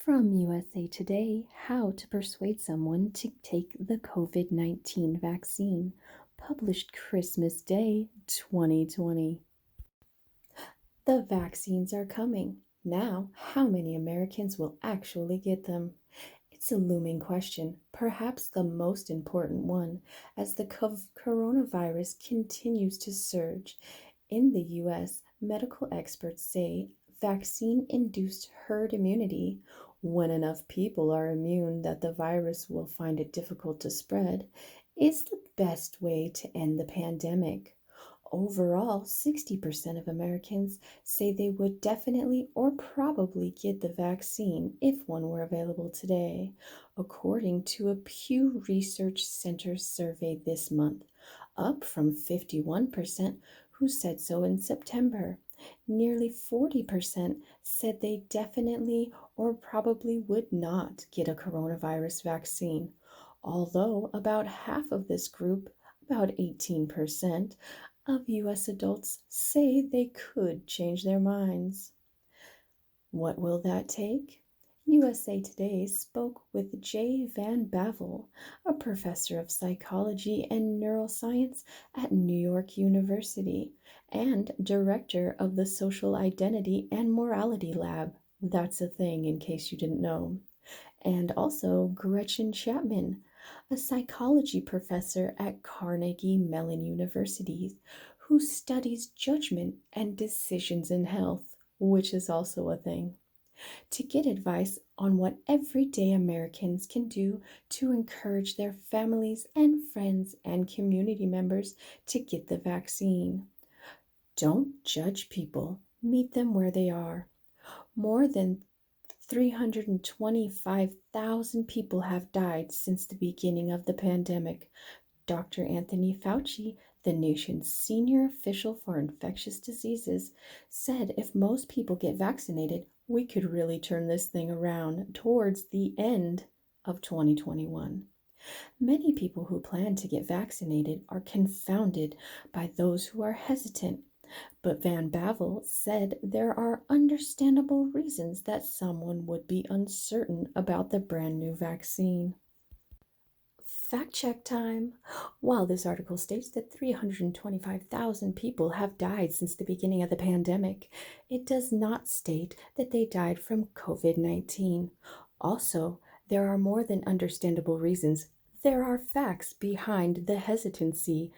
From USA Today, How to Persuade Someone to Take the COVID-19 Vaccine, published Christmas Day 2020. The vaccines are coming. Now, how many Americans will actually get them? It's a looming question, perhaps the most important one, as the coronavirus continues to surge. In the US, medical experts say vaccine induced herd immunity, when enough people are immune that the virus will find it difficult to spread, is the best way to end the pandemic. Overall, 60% of Americans say they would definitely or probably get the vaccine if one were available today, according to a Pew Research Center survey this month, up from 51% who said so in September. Nearly 40% said they definitely or probably would not get a coronavirus vaccine, although about half of this group, about 18%, of US adults say they could change their minds. What will that take? USA Today spoke with Jay Van Bavel, a professor of psychology and neuroscience at New York University and director of the Social Identity and Morality Lab. That's a thing, in case you didn't know. And also Gretchen Chapman, a psychology professor at Carnegie Mellon University who studies judgment and decisions in health, which is also a thing, to get advice on what everyday Americans can do to encourage their families and friends and community members to get the vaccine. Don't judge people, meet them where they are. More than 325,000 people have died since the beginning of the pandemic. Dr. Anthony Fauci, the nation's senior official for infectious diseases, said if most people get vaccinated, we could really turn this thing around towards the end of 2021. Many people who plan to get vaccinated are confounded by those who are hesitant, but Van Bavel said there are understandable reasons that someone would be uncertain about the brand new vaccine. Fact check time. While this article states that 325,000 people have died since the beginning of the pandemic, it does not state that they died from COVID 19. Also, there are more than understandable reasons. There are facts behind the hesitancy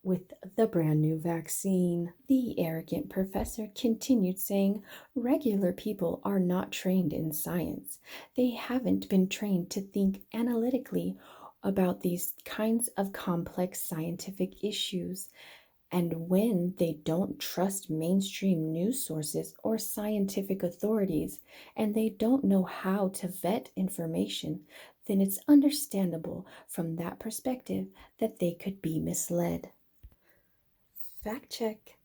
with the brand new vaccine. The arrogant professor continued saying, regular people are not trained in science. They haven't been trained to think analytically about these kinds of complex scientific issues. And when they don't trust mainstream news sources or scientific authorities, and they don't know how to vet information, then it's understandable from that perspective that they could be misled. Fact check.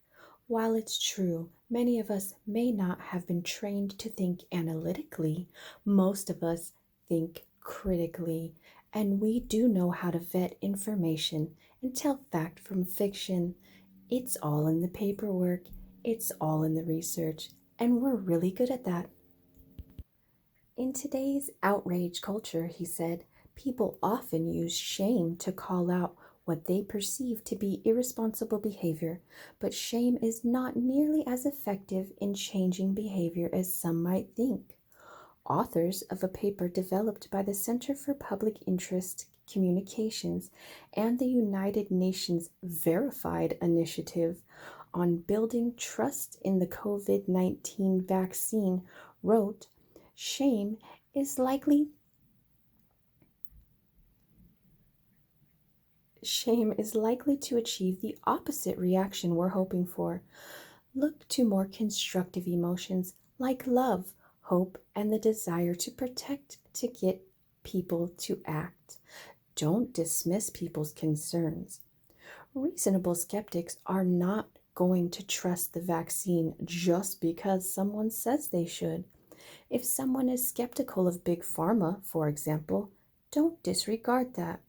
While it's true, many of us may not have been trained to think analytically, most of us think critically, and we do know how to vet information and tell fact from fiction. It's all in the paperwork, it's all in the research, and we're really good at that. In today's outrage culture, he said, people often use shame to call out what they perceive to be irresponsible behavior, but shame is not nearly as effective in changing behavior as some might think. Authors of a paper developed by the Center for Public Interest Communications and the United Nations Verified Initiative on Building Trust in the COVID-19 Vaccine wrote, Shame is likely Shame is likely to achieve the opposite reaction we're hoping for. Look to more constructive emotions like love, hope, and the desire to protect to get people to act. Don't dismiss people's concerns. Reasonable skeptics are not going to trust the vaccine just because someone says they should. If someone is skeptical of Big Pharma, for example, don't disregard that.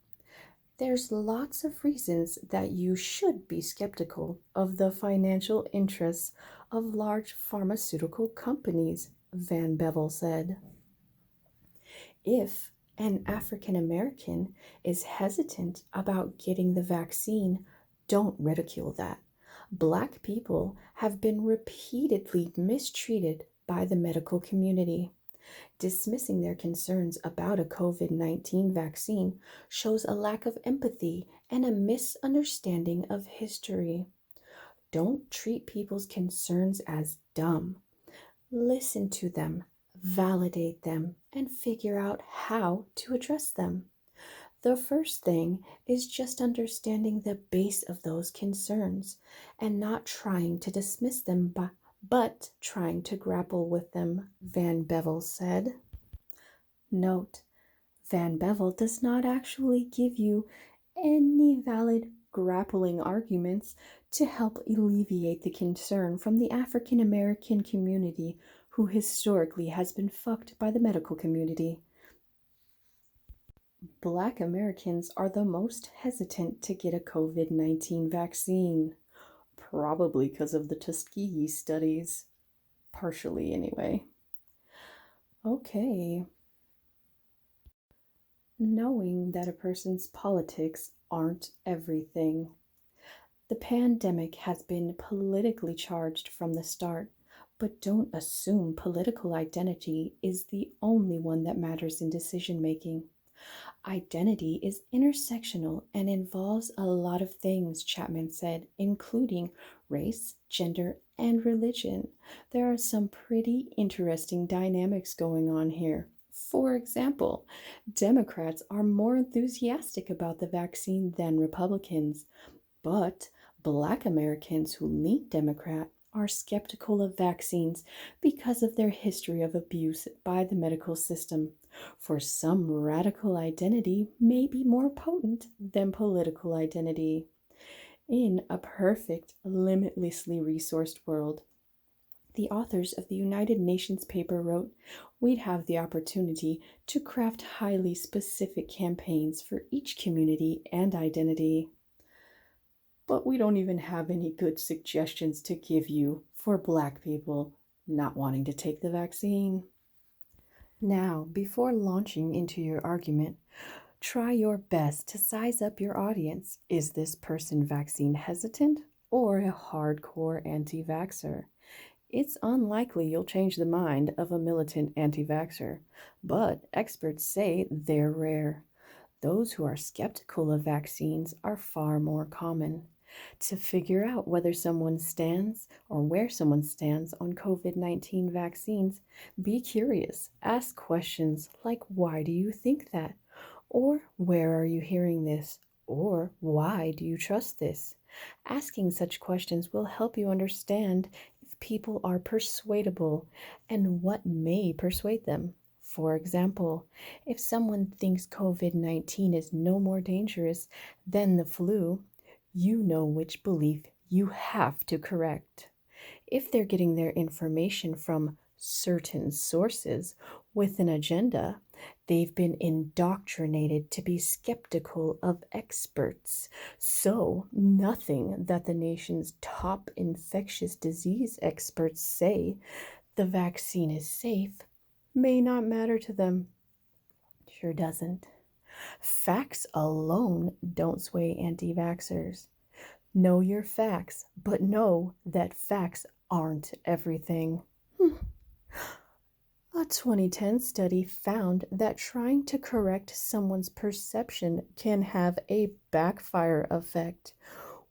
There's lots of reasons that you should be skeptical of the financial interests of large pharmaceutical companies, Van Bevel said. If an African American is hesitant about getting the vaccine, don't ridicule that. Black people have been repeatedly mistreated by the medical community. Dismissing their concerns about a COVID 19 vaccine shows a lack of empathy and a misunderstanding of history. Don't treat people's concerns as dumb. Listen to them, validate them, and figure out how to address them. The first thing is just understanding the base of those concerns and not trying to dismiss them, but trying to grapple with them, Van Bevel said. Note, Van Bevel does not actually give you any valid grappling arguments to help alleviate the concern from the African American community who historically has been fucked by the medical community. Black Americans are the most hesitant to get a COVID 19 vaccine, probably because of the Tuskegee studies. Partially, anyway. Okay. Knowing that a person's politics aren't everything. The pandemic has been politically charged from the start, but don't assume political identity is the only one that matters in decision making. Identity is intersectional and involves a lot of things, Chapman said, including race, gender, and religion. There are some pretty interesting dynamics going on here. For example, Democrats are more enthusiastic about the vaccine than Republicans, but Black Americans who lean Democrat are skeptical of vaccines because of their history of abuse by the medical system. For some, radical identity may be more potent than political identity. In a perfect, limitlessly resourced world, the authors of the United Nations paper wrote, we'd have the opportunity to craft highly specific campaigns for each community and identity. But we don't even have any good suggestions to give you for Black people not wanting to take the vaccine. Now, before launching into your argument, try your best to size up your audience. Is this person vaccine hesitant or a hardcore anti vaxxer? It's unlikely you'll change the mind of a militant anti vaxxer, but experts say they're rare. Those who are skeptical of vaccines are far more common. To figure out whether someone stands or where someone stands on COVID 19 vaccines, be curious. Ask questions like, why do you think that? Or, where are you hearing this? Or, why do you trust this? Asking such questions will help you understand if people are persuadable and what may persuade them. For example, if someone thinks COVID 19 is no more dangerous than the flu, you know which belief you have to correct. If they're getting their information from certain sources with an agenda, they've been indoctrinated to be skeptical of experts. So, nothing that the nation's top infectious disease experts say the vaccine is safe may not matter to them. Sure doesn't. Facts alone don't sway anti vaxxers. Know your facts, but know that facts aren't everything. A 2010 study found that trying to correct someone's perception can have a backfire effect.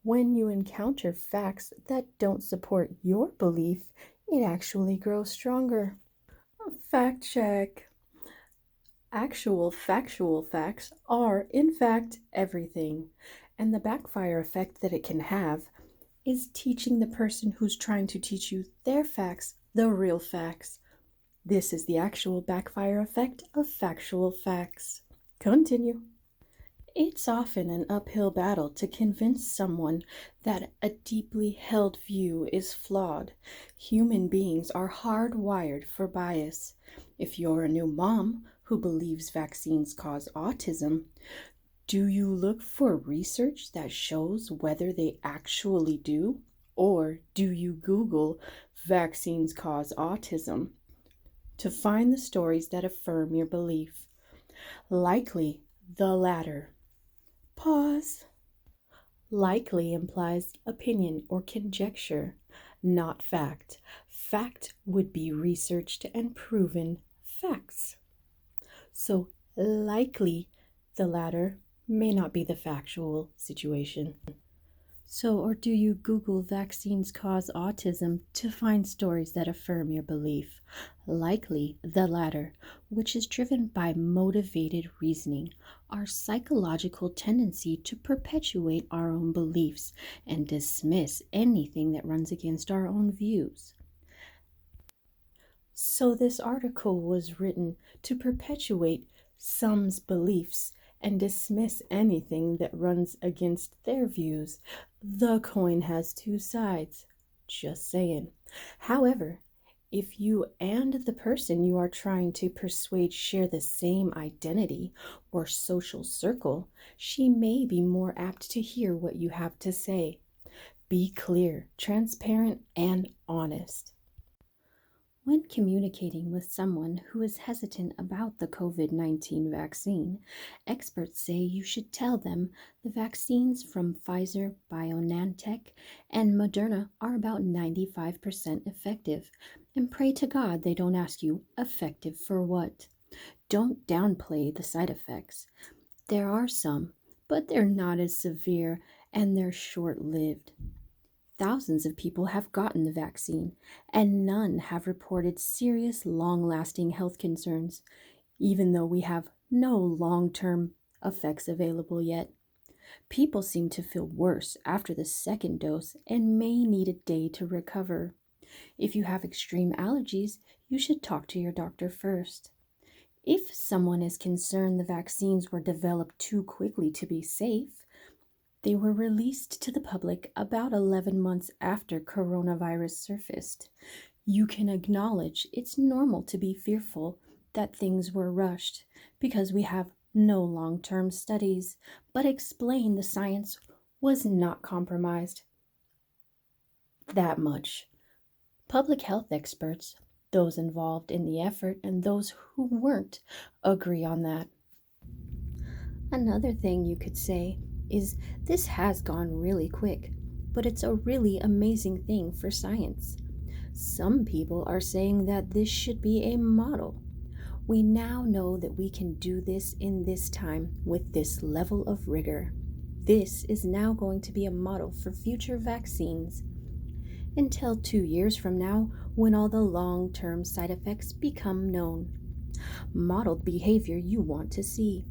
When you encounter facts that don't support your belief, it actually grows stronger. Fact check. Actual factual facts are, in fact, everything. And the backfire effect that it can have is teaching the person who's trying to teach you their facts the real facts. This is the actual backfire effect of factual facts. Continue. It's often an uphill battle to convince someone that a deeply held view is flawed. Human beings are hardwired for bias. If you're a new mom who believes vaccines cause autism, do you look for research that shows whether they actually do? Or do you Google vaccines cause autism to find the stories that affirm your belief? Likely the latter. Pause. Likely implies opinion or conjecture, not fact. Fact would be researched and proven facts. So, likely the latter may not be the factual situation. So, or do you Google vaccines cause autism to find stories that affirm your belief? Likely the latter, which is driven by motivated reasoning, our psychological tendency to perpetuate our own beliefs and dismiss anything that runs against our own views. So, this article was written to perpetuate some's beliefs and dismiss anything that runs against their views. The coin has two sides. Just saying. However, if you and the person you are trying to persuade share the same identity or social circle, she may be more apt to hear what you have to say. Be clear, transparent, and honest. When communicating with someone who is hesitant about the COVID-19 vaccine, experts say you should tell them the vaccines from Pfizer, BioNTech, and Moderna are about 95% effective, and pray to God they don't ask you effective for what. Don't downplay the side effects. There are some, but they're not as severe and they're short lived. Thousands of people have gotten the vaccine, and none have reported serious, long lasting health concerns, even though we have no long term effects available yet. People seem to feel worse after the second dose and may need a day to recover. If you have extreme allergies, you should talk to your doctor first. If someone is concerned the vaccines were developed too quickly to be safe, they were released to the public about 11 months after coronavirus surfaced. You can acknowledge it's normal to be fearful that things were rushed because we have no long term studies, but explain the science was not compromised that much. Public health experts, those involved in the effort and those who weren't, agree on that. Another thing you could say is this has gone really quick, but it's a really amazing thing for science. Some people are saying that this should be a model. We now know that we can do this in this time with this level of rigor. This is now going to be a model for future vaccines until 2 years from now when all the long term side effects become known. Modeled behavior you want to see.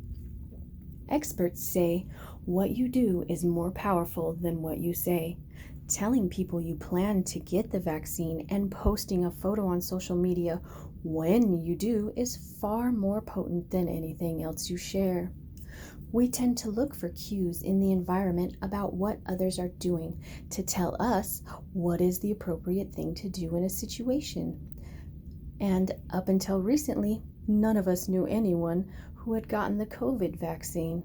Experts say what you do is more powerful than what you say. Telling people you plan to get the vaccine and posting a photo on social media when you do is far more potent than anything else you share. We tend to look for cues in the environment about what others are doing to tell us what is the appropriate thing to do in a situation. And up until recently, none of us knew anyone who had gotten the COVID vaccine.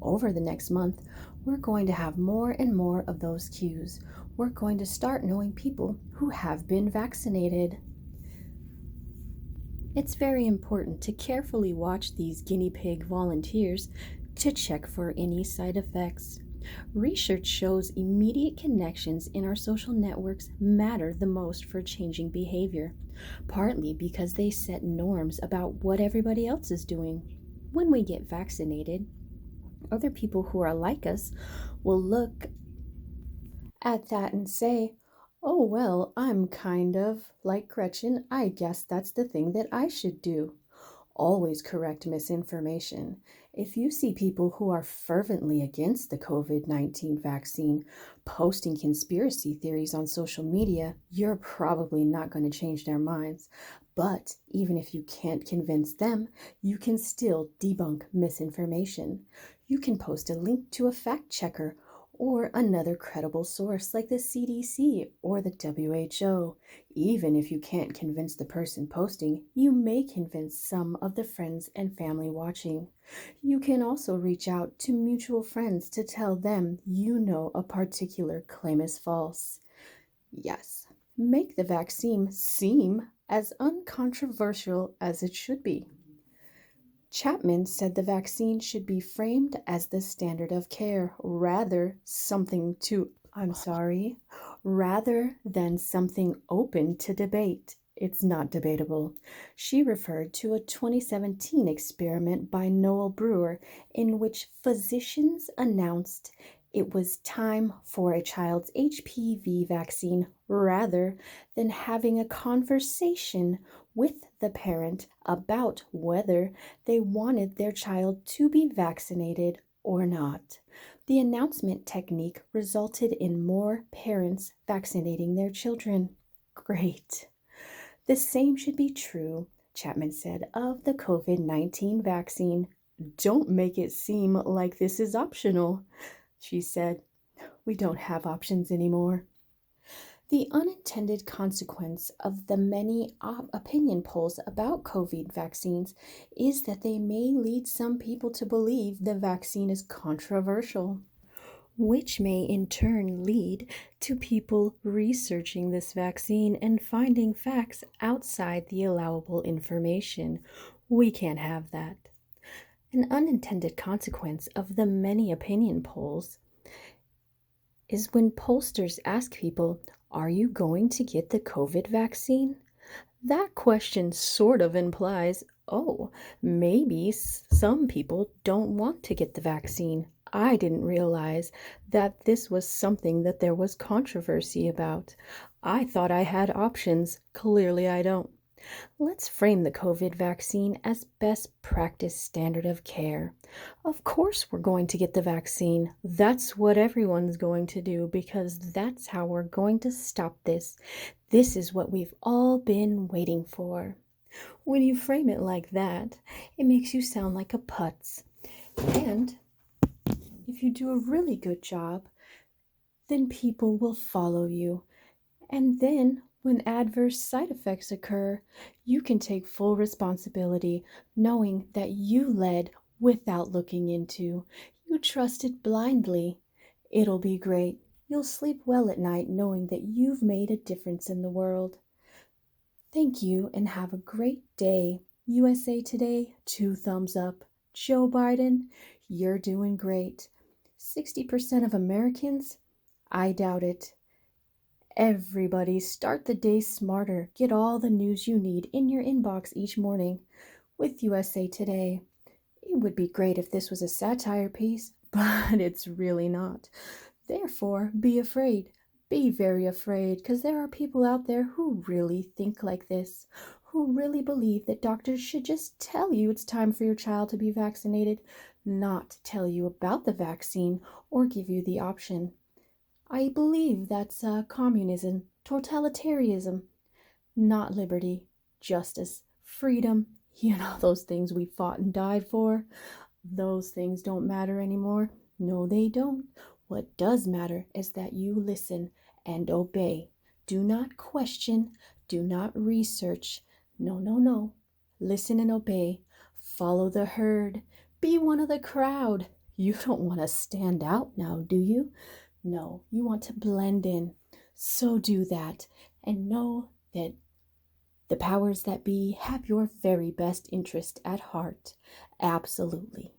Over the next month, we're going to have more and more of those cues. We're going to start knowing people who have been vaccinated. It's very important to carefully watch these guinea pig volunteers to check for any side effects. Research shows immediate connections in our social networks matter the most for changing behavior, partly because they set norms about what everybody else is doing. When we get vaccinated, other people who are like us will look at that and say, oh, well, I'm kind of like Gretchen. I guess that's the thing that I should do. Always correct misinformation. If you see people who are fervently against the COVID-19 vaccine posting conspiracy theories on social media, you're probably not going to change their minds. But even if you can't convince them, you can still debunk misinformation. You can post a link to a fact checker or another credible source like the CDC or the WHO. Even if you can't convince the person posting, you may convince some of the friends and family watching. You can also reach out to mutual friends to tell them you know a particular claim is false. Yes, make the vaccine seem as uncontroversial as it should be. Chapman said the vaccine should be framed as the standard of care rather than something open to debate. It's not debatable. She referred to a 2017 experiment by Noel Brewer in which physicians announced it was time for a child's HPV vaccine rather than having a conversation with the parent about whether they wanted their child to be vaccinated or not. The announcement technique resulted in more parents vaccinating their children. Great. The same should be true, Chapman said, of the COVID-19 vaccine. Don't make it seem like this is optional, she said. We don't have options anymore. The unintended consequence of the many opinion polls about COVID vaccines is that they may lead some people to believe the vaccine is controversial, which may in turn lead to people researching this vaccine and finding facts outside the allowable information. We can't have that. An unintended consequence of the many opinion polls is when pollsters ask people, are you going to get the COVID vaccine? That question sort of implies, oh, maybe some people don't want to get the vaccine. I didn't realize that this was something that there was controversy about. I thought I had options. Clearly, I don't. Let's frame the COVID vaccine as best practice standard of care. Of course, we're going to get the vaccine. That's what everyone's going to do because that's how we're going to stop this. This is what we've all been waiting for. When you frame it like that, it makes you sound like a putz. And if you do a really good job, then people will follow you. And then, when adverse side effects occur, you can take full responsibility, knowing that you led without looking into. You trusted blindly. It'll be great. You'll sleep well at night knowing that you've made a difference in the world. Thank you and have a great day. USA Today, 2 thumbs up. Joe Biden, you're doing great. 60% of Americans? I doubt it. Everybody, start the day smarter. Get all the news you need in your inbox each morning with USA Today. It would be great if this was a satire piece, but it's really not. Therefore, be afraid. Be very afraid, because there are people out there who really think like this, who really believe that doctors should just tell you it's time for your child to be vaccinated, not tell you about the vaccine or give you the option. I believe that's communism, totalitarianism, not liberty, justice, freedom, those things we fought and died for. Those things don't matter anymore. No, they don't. What does matter is that you listen and obey. Do not question. Do not research. No, no, no. Listen and obey. Follow the herd. Be one of the crowd. You don't want to stand out now, do you? No, you want to blend in. So do that and know that the powers that be have your very best interest at heart. Absolutely.